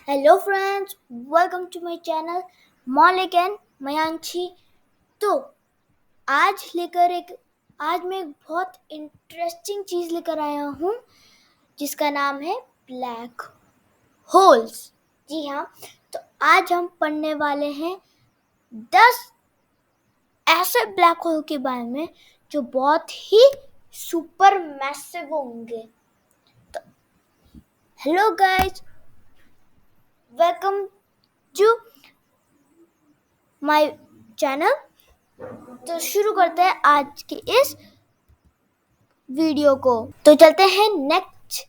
Hello friends, welcome to my channel Maulik and Mayanshi. तो आज मैं एक बहुत इंटरेस्टिंग चीज़ लेकर आया हूँ जिसका नाम है ब्लैक होल्स। जी हाँ, तो आज हम पढ़ने वाले हैं 10 ऐसे ब्लैक होल के बारे में जो बहुत ही सुपर मैसिव होंगे। तो hello guys, welcome to my channel. तो शुरू करते हैं आज की इस वीडियो को। तो चलते हैं नेक्स्ट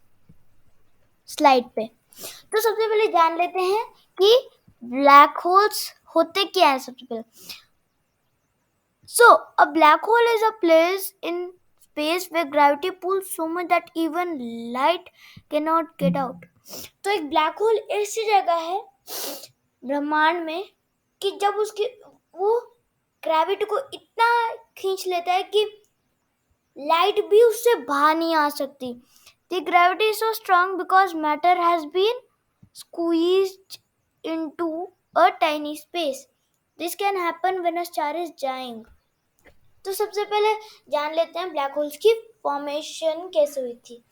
स्लाइड पे। तो सबसे पहले जान लेते हैं कि ब्लैक होल्स होते क्या है। सबसे पहले a black hole is a place in space where gravity pulls so much that even light cannot get out। तो एक ब्लैक होल ऐसी जगह है ब्रह्मांड में कि जब उसकी वो ग्रेविटी को इतना खींच लेता है कि लाइट भी उससे बाहर नहीं आ सकती। The gravity is so strong because matter has been squeezed into a tiny space. This can happen when a star is dying। तो सबसे पहले जान लेते हैं ब्लैक होल्स की फॉर्मेशन कैसे हुई थी।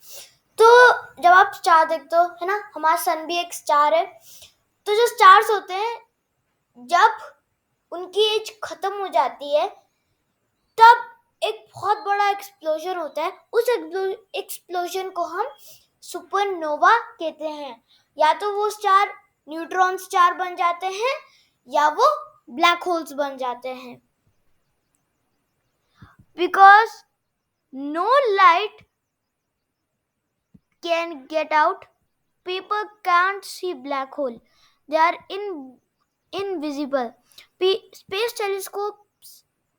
तो जब आप स्टार देखते हो, है ना, हमारा सन भी एक स्टार है। तो जो स्टार्स होते हैं, जब उनकी एज खत्म हो जाती है तब एक बहुत बड़ा एक्सप्लोजन होता है। उस एक्सप्लोजन को हम सुपरनोवा कहते हैं। या तो वो स्टार न्यूट्रॉन स्टार बन जाते हैं या वो ब्लैक होल्स बन जाते हैं। Because no light can get out, people can't see black hole, they are invisible। Space telescopes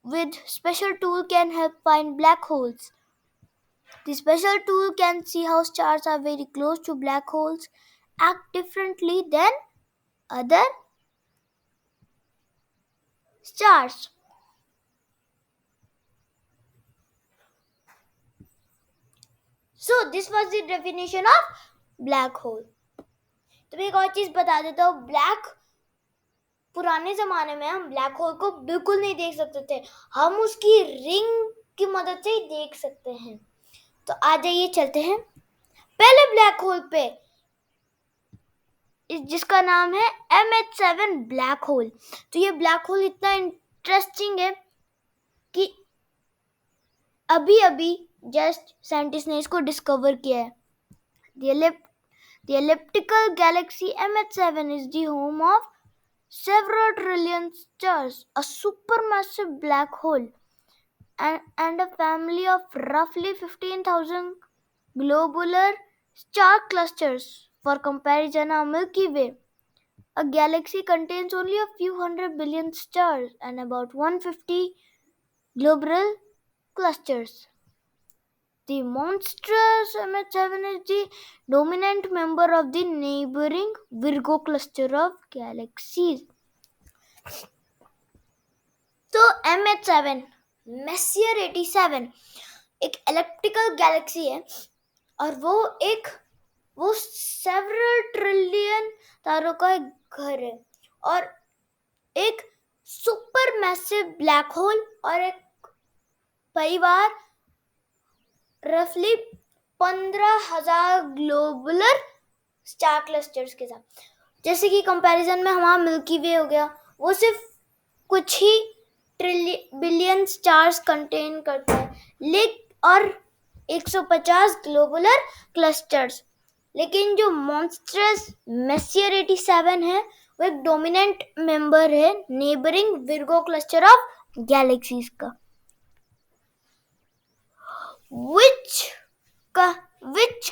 with special tool can help find black holes। The special tool can see how stars are very close to black holes act differently than other stars। So this was the definition of black hole। तो मैं एक और चीज बता देता हूँ। पुराने जमाने में हम ब्लैक होल को बिल्कुल नहीं देख सकते थे, हम उसकी रिंग की मदद से ही देख सकते हैं। तो आ जाइए चलते हैं पहले ब्लैक होल पे, जिसका नाम है MH7 ब्लैक होल। तो ये ब्लैक होल इतना इंटरेस्टिंग है कि अभी जस्ट साइंटिस्ट ने इसको डिस्कवर किया है। The elliptical galaxy MH7 is the home of several trillion stars, a supermassive black hole, and a family of roughly 15,000 globular star clusters। For comparison, our Milky Way, a galaxy, contains only a few hundred billion stars and about 150 globular clusters। The monstrous MH7 is the dominant member of the neighboring Virgo cluster of galaxies। तो MH7 Messier 87 एक elliptical Galaxy है और वो several trillion तारों का एक घर है और एक सुपर मैसिव ब्लैक होल और एक परिवार रफली 15,000 ग्लोबुलर स्टार क्लस्टर्स के साथ। जैसे कि कंपैरिजन में हमारा मिल्की वे हो गया, वो सिर्फ कुछ ही बिलियन स्टार्स कंटेन करता है, और 150 ग्लोबुलर क्लस्टर्स। लेकिन जो मॉन्स्ट्रस मेसियर 87 है वो एक डोमिनेंट मेंबर है neighbouring Virgo cluster of galaxies का, which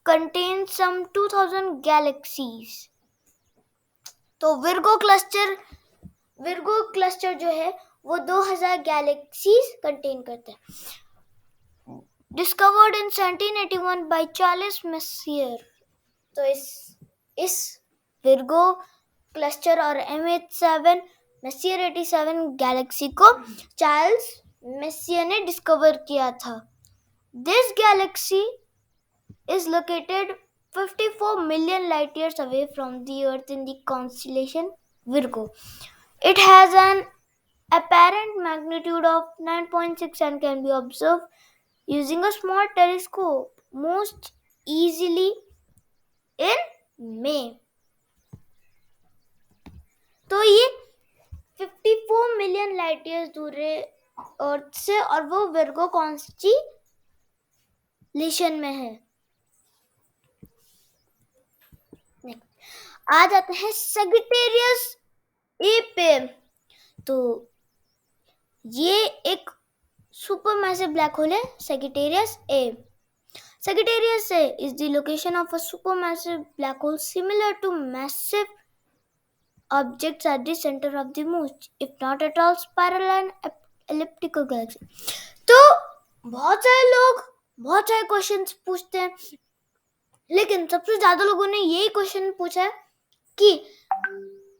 contains some 2000 galaxies। तो विर्गो क्लस्टर जो है वो 2000 गैलेक्सीज कंटेन करता है। Discovered in 1781 by Charles messier. तो इस विर्गो क्लस्टर और MH7 मेसियर 87 गैलेक्सी को चार्ल्स मेसियर ने डिस्कवर किया था। This Galaxy is located 54 million light years away from the Earth in the constellation Virgo. It has an apparent magnitude of 9.6 and can be observed using a small telescope most easily in May. तो ये 54 million light years दूर है अर्थ से और वो Virgo constellation में है. आ जाते हैं सेगिटेरियस ए पे. तो ये एक सुपरमैसिव ब्लैक होल है Sagittarius A. Sagittarius A is the location of a supermassive black hole similar to massive objects at the center of the most, if not at all, spiral and elliptical galaxy. तो बहुत सारे लोग बहुत सारे questions पूछते हैं, लेकिन सबसे ज्यादा लोगों ने यही क्वेश्चन पूछा है कि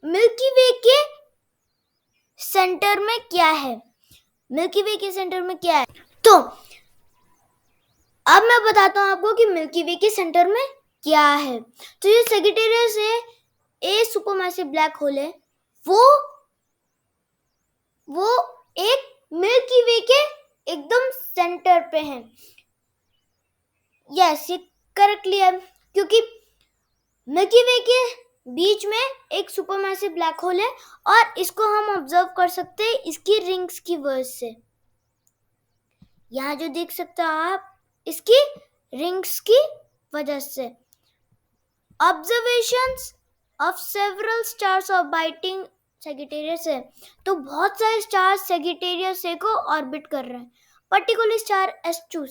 मिल्की वे के सेंटर में क्या है. मिल्की वे के सेंटर में क्या है? तो अब मैं बताता हूँ आपको कि मिल्की वे के सेंटर में क्या है. तो ये सेगिटेरियस ए सुपरमैसिव ब्लैक होल है. वो एक मिल्की वे के एकदम सेंटर पे है. यस, ये करेक्टली है, क्योंकि मिल्की वे के बीच में एक सुपरमैसिव ब्लैक होल है और इसको हम ऑब्जर्व कर सकते हैं इसकी रिंग्स की वजह से. यहाँ जो देख सकते हो आप, इसकी रिंग्स की वजह से. Observations of several stars orbiting Sagittarius है. तो बहुत सारे स्टार्स सेगिटेरियस ए को ऑर्बिट कर रहे हैं. Particular star S2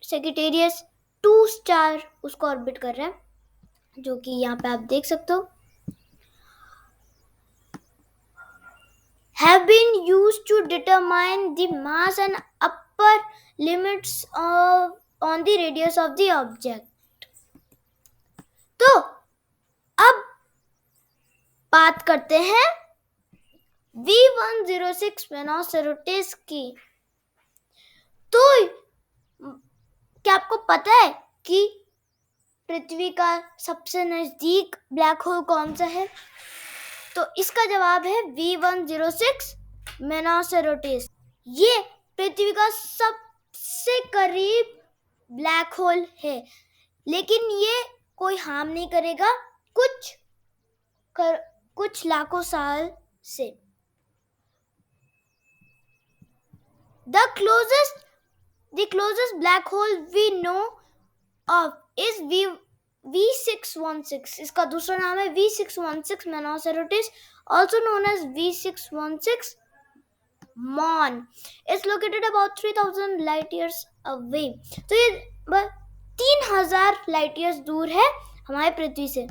Sagittarius 2 star उसको ऑर्बिट कर रहे हैं, जो कि यहाँ पे आप देख सकते हो. Have been used to determine the mass and upper limits on the radius of the object. तो अब बात करते हैं V106 मेनोसेरोटिस की. तो क्या आपको पता है कि पृथ्वी का सबसे नजदीक ब्लैक होल कौन सा है? तो इसका जवाब है V106 मेनोसेरोटिस. ये पृथ्वी का सबसे करीब ब्लैक होल है, लेकिन ये कोई हार्म नहीं करेगा कुछ लाखों साल से. The closest black hole we know of is V616. इसका दूसरा नाम है V616 मेनोसेरोटिस, also known as V616 MON. It's located about 3000 light years away. तो ये 3000 लाइट ईयर्स दूर है हमारे पृथ्वी से.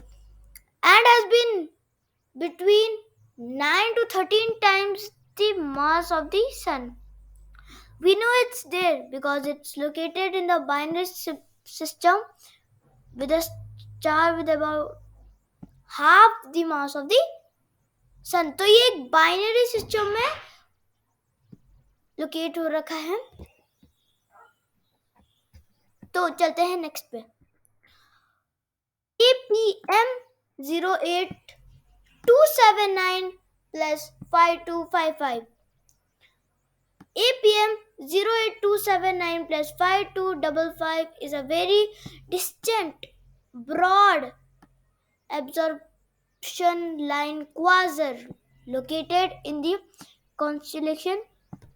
And has been between 9 to 13 times the mass of the sun. We know it's there because it's located in the binary system with a star with about half the mass of the sun. तो ये एक binary system में locate हो रखा है. तो चलते हैं नेक्स्ट पे. APM 08279 plus 5255. APM 08279 plus 5255 is a very distant, broad absorption line quasar located in the constellation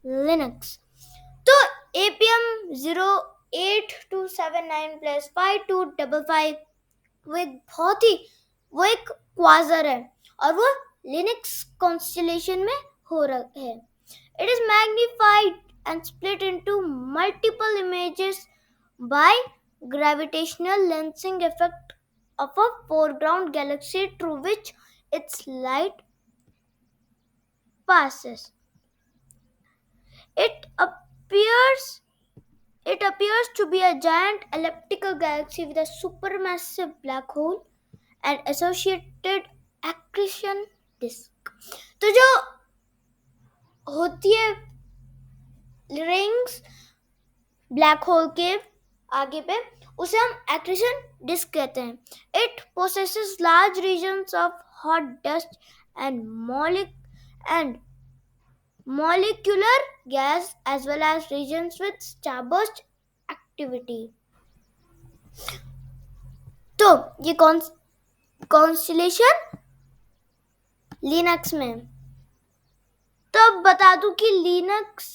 Lynx. तो APM 08279 plus 5255 वो एक क्वाजर है और वो लिनक्स कॉन्स्टेलेशन में हो रहा है. It is magnified and split into multiple images by gravitational lensing effect of a foreground galaxy through which its light passes. It appears to be a giant elliptical galaxy with a supermassive black hole and associated accretion disk. तो जो होती है rings black hole के आगे पे, उसे हम accretion disk कहते हैं। It possesses large regions of hot dust and and molecular gas as well as regions with starburst activity। तो ये कॉन्स्टेलेशन लिनक्स में। तो अब बता दूं कि लिनक्स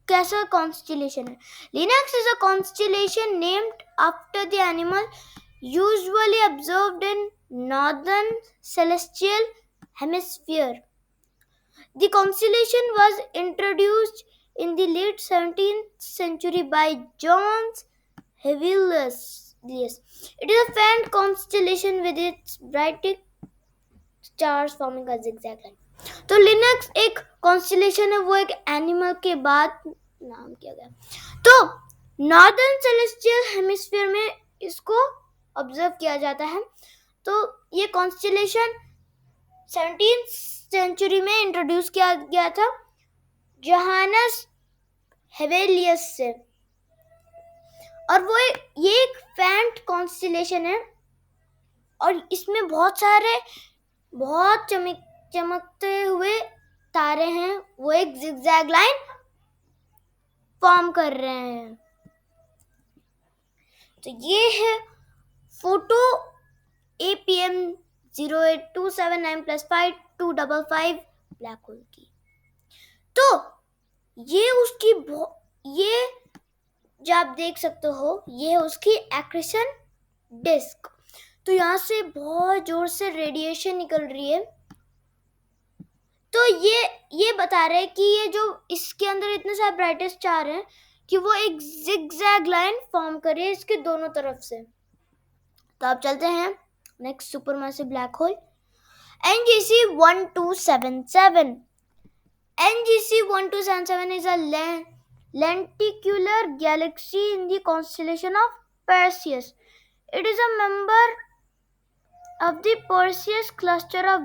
कैसा कॉन्स्टेलेशन है। Linux is a constellation named after the animal usually observed in northern celestial hemisphere। The constellation was introduced in the late 17th century by John Hevelius। It is a faint constellation with its brightest stars forming a zigzag line। तो Linux एक constellation है, वो एक animal के बाद नाम किया गया। तो नॉर्दर्न सेलेस्टियल हेमिस्फीयर में इसको ऑब्जर्व किया जाता है। तो ये कॉन्स्टेलेशन 17th सेंचुरी में इंट्रोड्यूस किया गया था जोहानस हेवेलियस से। और वो ये एक फैंट कॉन्स्टेलेशन है और इसमें बहुत चमकते हुए तारे हैं, वो एक जिगजैग लाइन फॉर्म कर रहे हैं। तो ये है फोटो APM 08279+5255 ब्लैक होल की। तो ये जो आप देख सकते हो, ये है उसकी एक्रेशन डिस्क। तो यहाँ से बहुत जोर से रेडिएशन निकल रही है। तो ये बता रहे हैं कि ये जो इसके अंदर इतने सारे ब्राइटेस्ट स्टार हैं कि वो एक जिगजैग लाइन फॉर्म करे इसके दोनों तरफ से। तो आप चलते हैं next supermassive black hole NGC 1277। NGC 1277 is a lenticular galaxy in the constellation of Perseus। It is a member of the Perseus cluster of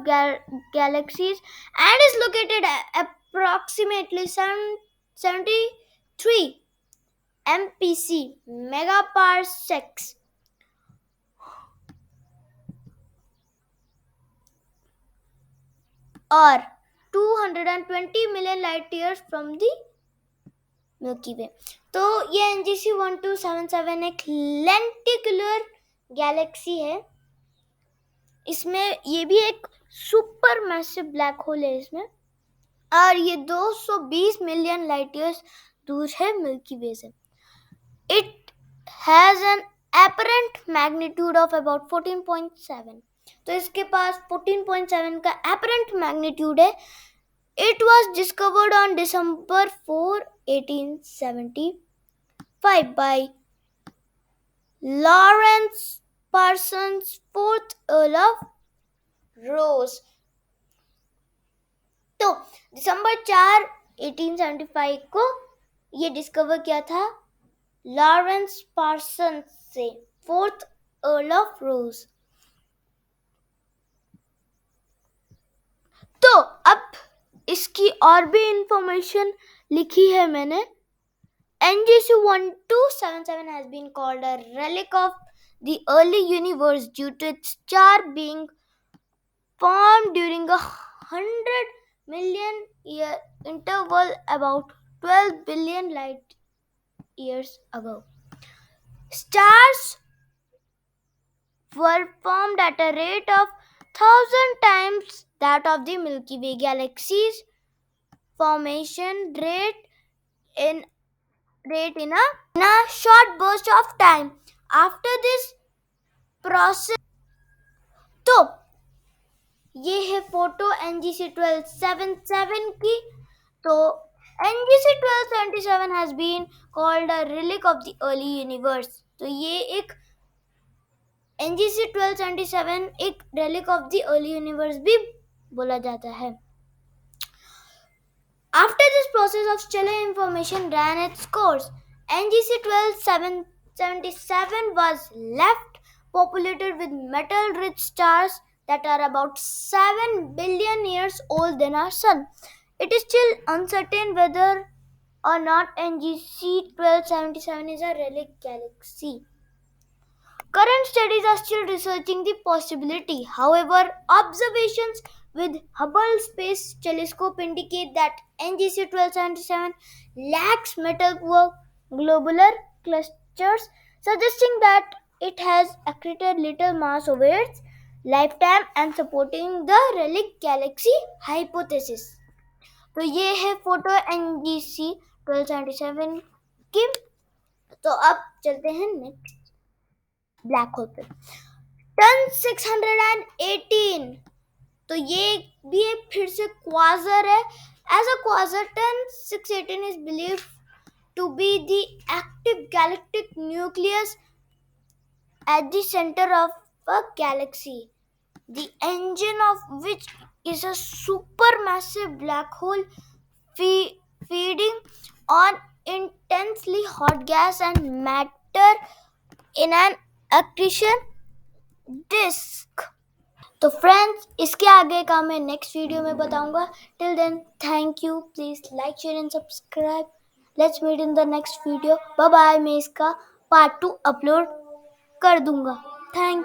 galaxies and is located at approximately 73 MPC megaparsecs or 220 million light years from the Milky Way. तो ये NGC 1277 एक lenticular Galaxy है। इसमें ये भी एक super massive black hole है इसमें, और ये 220 मिलियन लाइट ईयर्स दूर है मिल्की वे से। It has an apparent magnitude of about 14.7। तो इसके पास 14.7 का एपरेंट मैग्नीट्यूड है। It was discovered on December 4, 1875 by Lawrence Parsons, 4th Earl of Ross। तो दिसंबर 4, 1875 को ये डिस्कवर किया था लॉरेंस पार्सन्स से, 4th Earl of Ross। तो अब इसकी और भी इंफॉर्मेशन लिखी है मैंने। NGC 1277 has been called a relic of the early universe due to its star being formed during a 100 million year interval about 12 billion light years ago। Stars were formed at a rate of 1,000 times that of the Milky Way galaxy's formation rate in a short burst of time। After this process, तो ये है photo NGC 1277 की। तो NGC 1277 has been called a relic of the early universe। तो ये एक NGC 1277 एक relic of the early universe भी बोला जाता है। After this process of stellar information ran its course, NGC 1277 was left populated with metal-rich stars that are about 7 billion years older than our sun। It is still uncertain whether or not, NGC 1277 is a relic galaxy. Current studies are still researching the possibility. However, observations with Hubble Space Telescope indicate that NGC 1277 lacks metal globular clusters, suggesting that it has accreted little mass over its lifetime and supporting the relic galaxy hypothesis. तो ये है photo NGC 1277 की. तो अब चलते हैं next black hole पे. Ton 618. तो ये भी एक फिर से क्वाजर है. As a quasar, Ton 618 is believe to be the active galactic nucleus at the center of a galaxy, the engine of which is a supermassive black hole feeding on intensely hot gas and matter in an accretion disk. तो friends, इसके आगे का मैं next video में बताऊंगा. Till then, thank you. Please like, share and subscribe. Let's meet in the next video. Bye bye. मैं इसका part 2 upload कर दूंगा. Thank you.